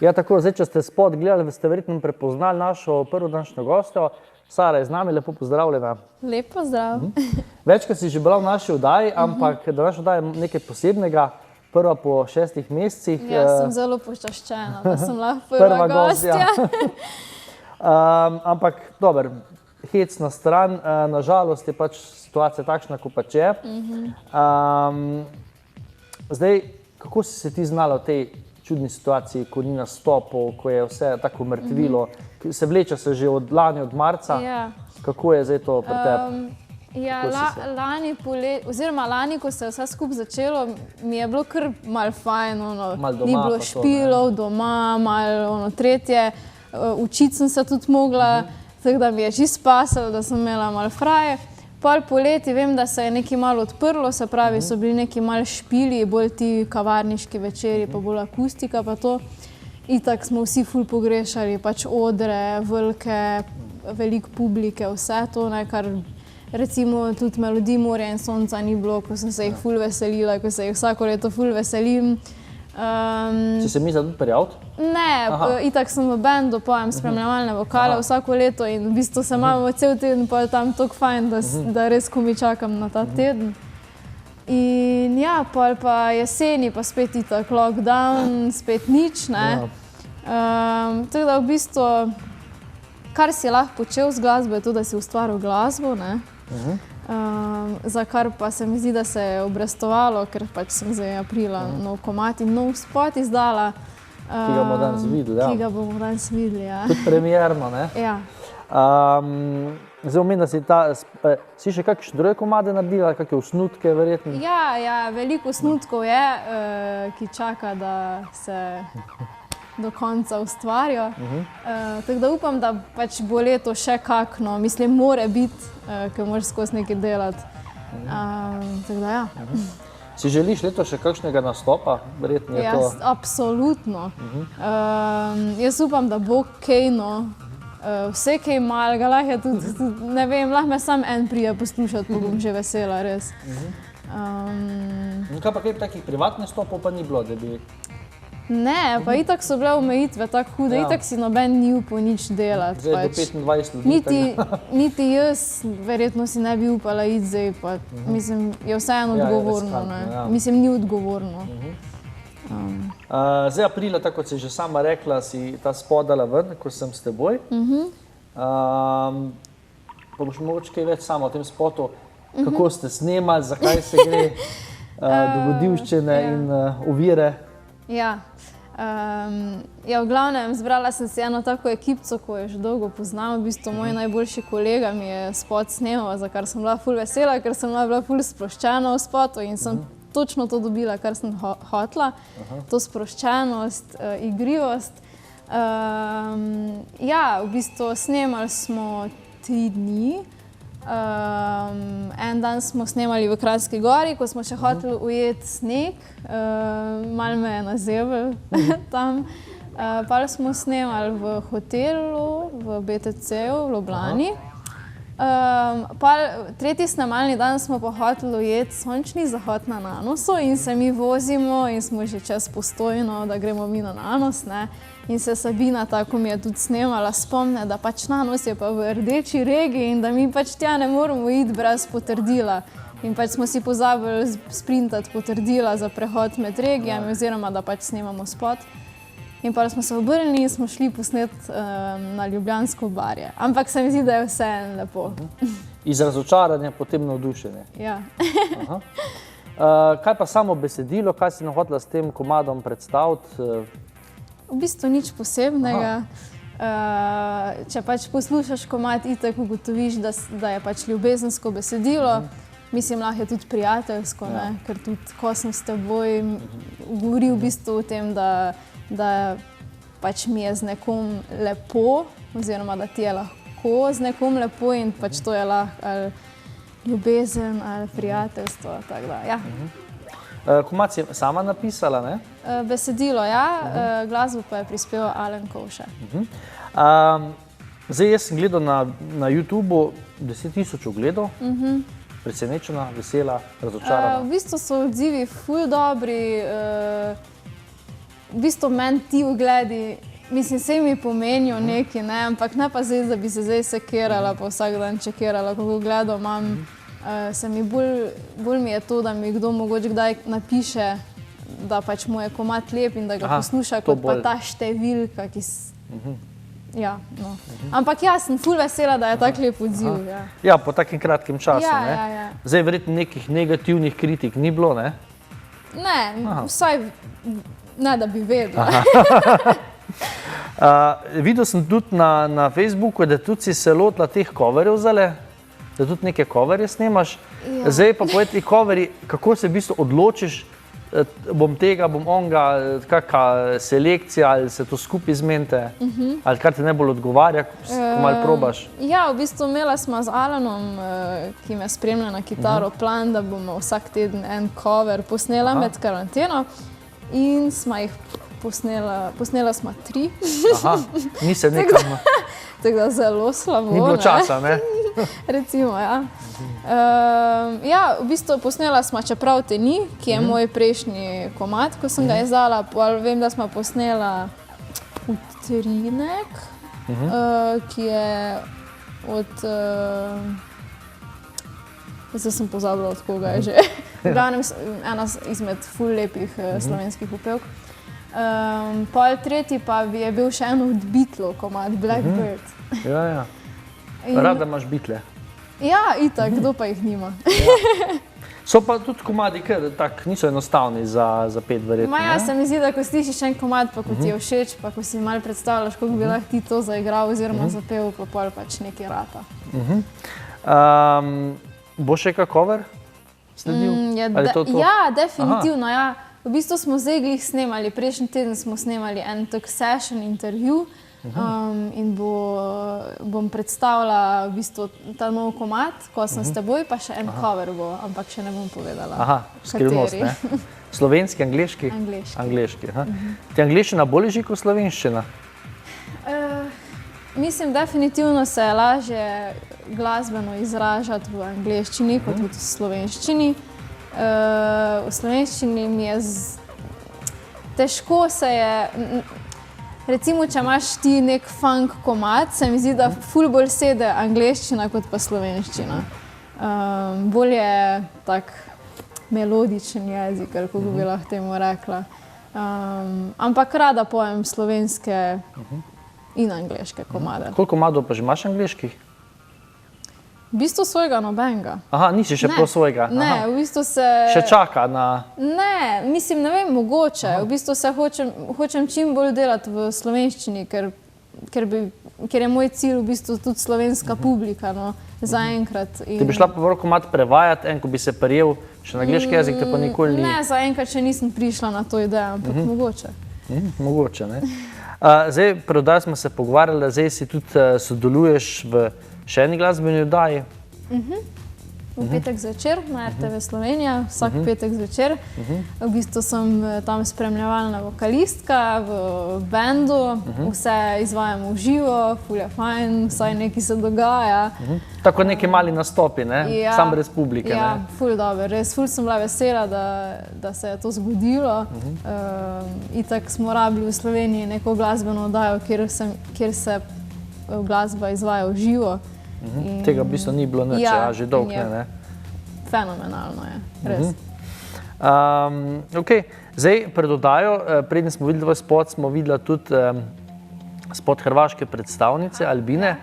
Ja, tako, zdaj, če ste spot gledali, ste verjetno prepoznali našo prvo današnjo gostjo. Sara je z nami, lepo pozdravljena. Lep pozdrav. Večkrat si že bila v naši oddaji, ampak današnja oddaja je nekaj posebnega. Prva po 6 mesecih. Jaz sem zelo počaščena, da sem lahko prva gostja. Ampak, dober, hec na stran, nažalost je pač situacija takšna, ko pač je. Zdaj, kako si se ti znala v tej čudni situaciji, ko ni nastopov, ko je vse tako mrtvilo, se vleče se že od lani, od marca. Ja. Kako je zdaj to pri tebi? Ja, lani, ko se je vse skupaj začelo, mi je bilo kar malo fajn, ni bilo špilov doma, malo tretje, učiti sem se tudi mogla, tako da mi je že spasalo, da sem imela malo fraje. Pol poleti vem, da se je nekaj malo odprlo, se pravi, so bili neki malo špili, bolj ti kavarniški večeri, pa bolj akustika pa to. Itak smo vsi ful pogrešali, pač odre, velike, veliko publike, vse to, kar recimo tudi Melodij Morja in sonca ni bilo, ko sem se jih ful veselila, ko se jih vsako leto ful veselim. Si se mislila tudi prijaviti? Ne, itak sem v bendu, pojem spremljevalne vokale vsako leto in v bistvu se imamo cel teden, pa je tam toliko fajn, da res komaj čakam na ta teden. In ja, pol pa jeseni, pa spet itak lockdown, spet nič, ne. Tako da v bistvu, kar si lahko počel z glasbo, je to, da si ustvaril glasbo, ne. Za kar pa se mi zdi, da se je obrestovalo, ker pač sem zdaj aprila nov komad in nov spot izdala. Ki ga bomo danes videli, ja. Ki ga bomo danes videli, ja. Tudi premierno, ne? Ja. Zdaj omenila si še kakšne druge komade naredila, kakšne osnutke verjetno? Ja, veliko osnutkov je, ki čaka, da se do konca ustvarijo. Tako da upam, da pač bo leto še kakno, mislim, more biti, ker moraš skozi nekaj delati. Tako da ja. Si želiš leto še kakšnega nastopa? Verjetno je to... Absolutno. Jaz upam, da bo kejno, vse kaj malega, lahko je tudi, ne vem, lahko me sam en prije poslušati, pa bom že vesela, res. Kaj pa kaj takih privatnih nastopov pa ni bilo, da bi... Ne, pa itak so bile omejitve tako hude, itak si noben ni upal nič delati. Zdaj do 25 ljudi. Niti jaz verjetno si ne bi upala iti zdaj, pa mislim, je vseeno odgovorno, ne. Mislim, ni odgovorno. Zdaj aprila, tako kot si že sama rekla, si ta spot dala ven, ko sem s teboj. Pa boš mogoče kaj več sama o tem spotu, kako ste snemali, zakaj se gre, dogodivščine in ovire. Ja, v glavnem zbrala sem si eno tako ekipco, ko jo že dolgo poznam, v bistvu moj najboljši kolega mi je spot snemal, za kar sem bila ful vesela, ker sem bila ful sproščena v spotu in sem točno to dobila, kar sem hotela, to sproščenost, igrivost. Ja, v bistvu snemali smo 3 dni. En dan smo snemali v Kranjski Gori, ko smo še hoteli ujeti sneg, malo me je nazevel tam. Pa smo snemali v hotelu, v BTC-u v Ljubljani. Tretji snemalni dan smo pa hoteli ujeti sončni zahod na Nanosu in se mi vozimo in smo že čez Postojno, da gremo mi na Nanos, ne. In se Sabina, tako mi je tudi snemala, spomne, da pač Nanos je pa v rdeči regiji in da mi pač tja ne moramo iti brez potrdila. In pač smo si pozabili sprintati potrdila za prehod med regijami oziroma da pač snemamo spot. In pa smo se obrnili in smo šli posnet na Ljubljansko barje. Ampak se mi zdi, da je vseeno lepo. Iz razočaranja, potem navdušenje. Ja. Kaj pa samo besedilo, kaj si hotela s tem komadom predstaviti? V bistvu nič posebnega. Če pač poslušaš komad, itak ugotoviš, da je pač ljubezensko besedilo. Mislim, lahko je tudi prijateljsko, ker tudi ko sem s teboj, govori v bistvu o tem, da pač mi je z nekom lepo, oziroma da ti je lahko z nekom lepo in pač to je lahko ali ljubezen ali prijateljstvo, tako da, ja. Komad si sama napisala, ne? Besedilo, ja, glasbo pa je prispeval Alen Kovše. Zdaj, jaz sem gledal na YouTubu 10.000 ogledov, presenečena, vesela, razočarana. V bistvu so odzivi ful dobri, v bistvu meni ti ugledi, mislim, se mi pomenijo nekaj, ne, ampak ne pa zdaj, da bi se zdaj sekirala, pa vsak dan čekirala, koliko gledov imam. Se mi bolj mi je to, da mi kdo mogoče kdaj napiše, da pač mu je komad lep in da ga posluša, kot pa ta številka, ki ja, no. Ampak jaz sem ful vesela, da je tak lep odziv. Ja, po takim kratkim času, ne? Ja. Zdaj verjetno nekih negativnih kritik ni bilo, ne? Ne, vsaj ne, da bi vedela. Videl sem tudi na Facebooku, da tudi si se lotila teh coverjev zdajle, da tudi neke coverje snemaš. Zdaj pa povedi coverji, kako se v bistvu odločiš, bom tega, bom onga, kakšna selekcija, ali se to skupaj zmenite, ali kar te najbolj odgovarja, ko malo probaš? Ja, v bistvu imela smo z Alanom, ki me spremlja na kitaro, plan, da bomo vsak teden en cover posnela med karanteno in smo jih posnela smo 3. Aha, ni se nekam... Tako da zelo slabo, ni bilo časa, ne? Recimo, ja. Ja, v bistvu posnela smo Čeprav te ni, ki je moj prejšnji komad, ko sem ga izdala, vem, da smo posnela Utrinek, ki je od... Zdaj sem pozabila, od koga je že. V glavnem, ena izmed ful lepih slovenskih popevk. Pol tretji pa je bil še en od Beatlov komad, Blackbird. Ja. Rada imaš Beatle. Ja, itak, kdo pa jih nima. So pa tudi komadi, ker tak niso enostavni za pet verjetno. Ja, se mi zdi, da ko slišiš en komad, pa ko ti je všeč, pa ko si malo predstavljaš, kako bi lahko ti to zaigral oziroma zapel, pa pol pač nekaj rata. Bo še kak cover sledil? Ja, definitivno, ja. V bistvu smo zdaj glih snemali, prejšnji teden smo snemali en tak session intervju in bom predstavila v bistvu ta nov komad, Ko sem s teboj, pa še en cover bo, ampak še ne bom povedala. Aha, skrivnost, ne? Slovenski, angleški? Angleški. Ti angleščina bolj leži kot slovenščina? Mislim, definitivno se je lažje glasbeno izražati v angleščini kot v slovenščini. V slovenščini mi je težko se je, recimo, če imaš ti nek funk komad, se mi zdi, da ful bolj sede angleščina kot pa slovenščina. Bolj je tak melodičen jezik, ali kako bi lahko temu rekla. Ampak rada pojem slovenske in angleške komade. Koliko komadov pa že imaš angleških? V bistvu svojega nobenega. Aha, nisi še prav svojega? Ne, v bistvu se... Še čaka na... Ne, mislim, ne vem, mogoče. V bistvu se hočem čim bolj delati v slovenščini, ker je moj cilj v bistvu tudi slovenska publika, no, zaenkrat. Ti bi šla pa prvo komad prevajati, ko bi se prijel še na angleški jezik, te pa nikoli ni... Ne, zaenkrat še nisem prišla na to idejo, ampak mogoče. Mogoče, ne. Zdaj, predvsej smo se pogovarjali, zdaj si tudi sodeluješ v še eni glasbeni oddaji? V petek zvečer na RTV Slovenija, vsak petek zvečer. V bistvu sem tam spremljevalna vokalistka v bendu, vse izvajamo v živo, ful je fajn, vsaj nekaj se dogaja. Tako neki mali nastopi, ne? Sam brez publike, ne? Ja, ful dobro, res ful sem bila vesela, da se je to zgodilo. Itak smo rabili v Sloveniji neko glasbeno oddajo, kjer se glasba izvaja v živo. Tega v bistvu ni bilo nič, že dolgo ne? Fenomenalno je, res. Zdaj, pred oddajo, preden smo videli tvoj spot, smo videli tudi spot hrvaške predstavnice, Albine.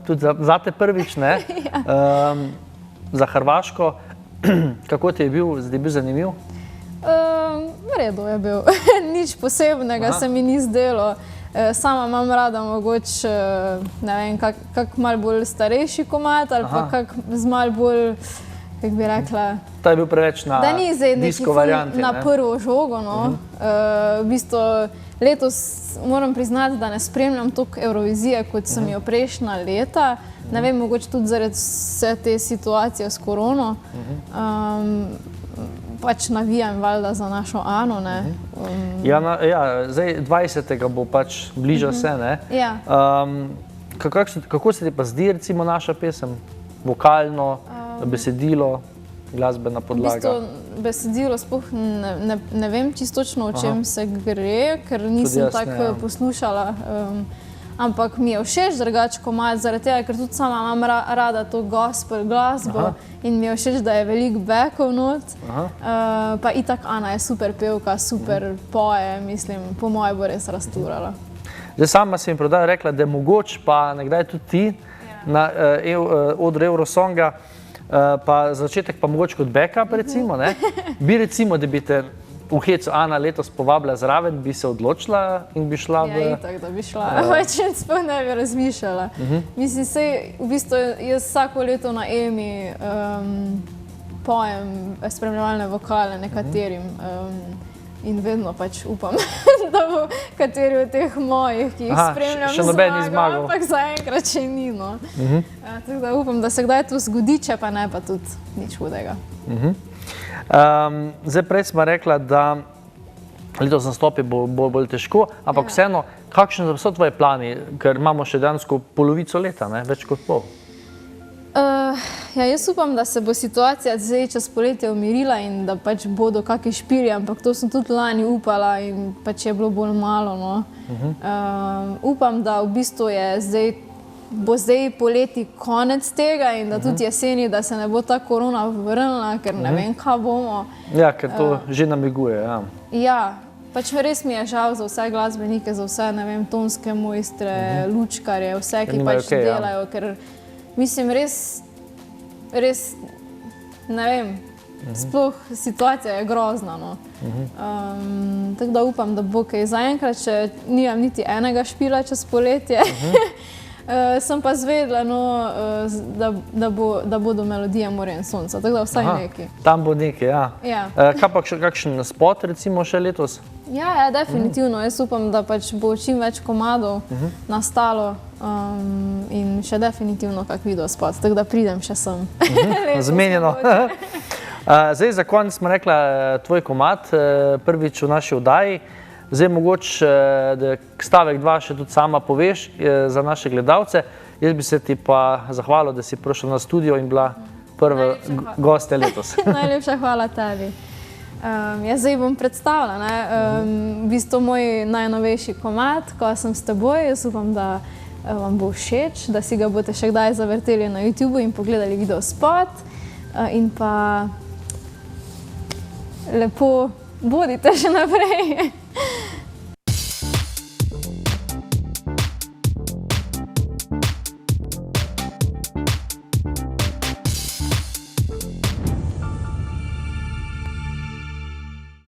Tudi zate prvič, ne? Za Hrvaško. Kako ti je bil? Zdaj je bil zanimiv? V redu je bil. Nič posebnega se mi ni zdelo. Sama imam rada mogoče, ne vem, kak malo bolj starejši komad ali pa kak z malo bolj, kako bi rekla... To je bil preveč na disko varianti, ne? Na prvo žogo, no. V bistvu letos moram priznati, da ne spremljam toliko Eurovizije, kot sem jo prejšnja leta. Ne vem, mogoče tudi zaradi vse te situacije s korono. Pač navijam valjda za našo Ano, ne. Ja, zdaj 20. bo pač bliža se, ne. Ja. Kako se ti pa zdi recimo naša pesem? Vokalno, besedilo? glasbena V podlaga? bistvu besedilo sploh ne vem čisto točno, o čem se gre, ker nisem tako poslušala. Ampak mi je všeč drugače komad, zaradi tega, ker tudi sama imam rada to gospel glasbo in mi je všeč, da je veliko backov not. Pa itak Ana je super pevka, super poje, mislim, po moje bo res rasturala. Zdaj sama si mi prodaj rekla, da je mogoče pa nekdaj tudi ti na odru Eurosonga, pa začetek pa mogoče kot backup recimo, ne? Bi recimo, da bi te v hecu Ana letos povabila zraven, bi se odločila in bi šla v... Ja, itak, da bi šla. Več sploh ne bi razmišljala. Mislim, sej, v bistvu jaz vsako leto na EMI pojem spremljevalne vokale nekaterim in vedno pač upam, da bo kateri od teh mojih, ki jih spremljam, zmagal, ampak zaenkrat še ni, no. Tako da upam, da se kdaj to zgodi, če pa ne, pa tudi nič hudega. Zdaj, prej smo rekla, da letos nastopi bo bolj težko, ampak vseeno, kakšni so tvoji plani, ker imamo še dejansko polovico leta, ne, več kot pol? Ja, jaz upam, da se bo situacija zdaj čez poletje umirila in da pač bodo kakšni špiri, ampak to sem tudi lani upala in pač je bilo bolj malo, no. Upam, da v bistvu bo zdaj poleti konec tega in da tudi jeseni, da se ne bo ta korona vrnila, ker ne vem, kaj bomo. Ja, ker to že namiguje, ja. Ja, pač res mi je žal za vse glasbenike, za vse, ne vem, tonske mojstre, lučkarje, vse, ki pač delajo, ker mislim, res, ne vem, sploh situacija je grozna, no. Tako da upam, da bo kaj zaenkrat, če nimam niti enega špila čez poletje. Sem pa zvedela, no, da bodo Melodije morja in sonca, tako da vsaj nekaj. Tam bo nekaj, ja. Kaj pa kakšen spot recimo še letos? Ja, definitivno. Jaz upam, da pač bo čim več komadov nastalo in še definitivno kak video spot, tako da pridem še sem. Zmenjeno. Zdaj, za konec smo rekla tvoj komad, prvič v naši oddaji. Zdaj, mogoče, da stavek 2 še tudi sama poveš za naše gledalce. Jaz bi se ti pa zahvalil, da si prišel na studio in bila prva gostja letos. Najlepša hvala tebi. Jaz zdaj bom predstavila, ne, v bistvu moj najnovejši komad, Ko sem s teboj. Jaz upam, da vam bo všeč, da si ga boste še kdaj zavrteli na YouTubeu in pogledali video spot. In pa lepo bodite še naprej.